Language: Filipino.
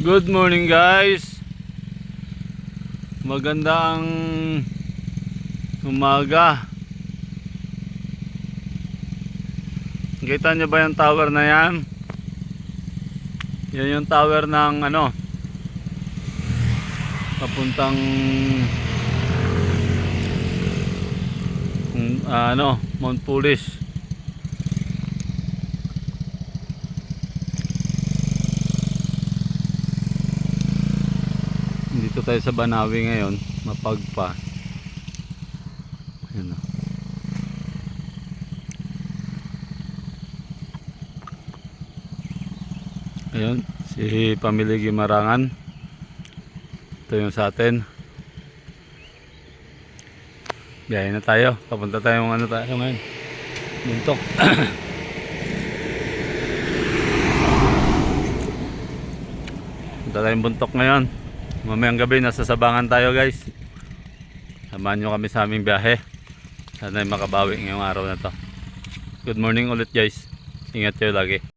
Good morning guys. Magandang umaga. Kita nyo ba yung tower na yan? Yan yung tower ng papuntang Mount Pulis. Dito tayo sa Banawi ngayon, mapagpa. Ayan o. Ayun, si Pamilya Gimarangan. Ito yung sa atin. Biyahe na tayo. Papunta tayo tayo ngayon. Buntok. Punta tayong buntok ngayon. Mamayang gabi nasa Sabangan tayo guys. Samahan nyo kami sa aming biyahe. Sana ay makabawi ngayong araw na to. Good morning ulit guys. Ingat kayo lagi.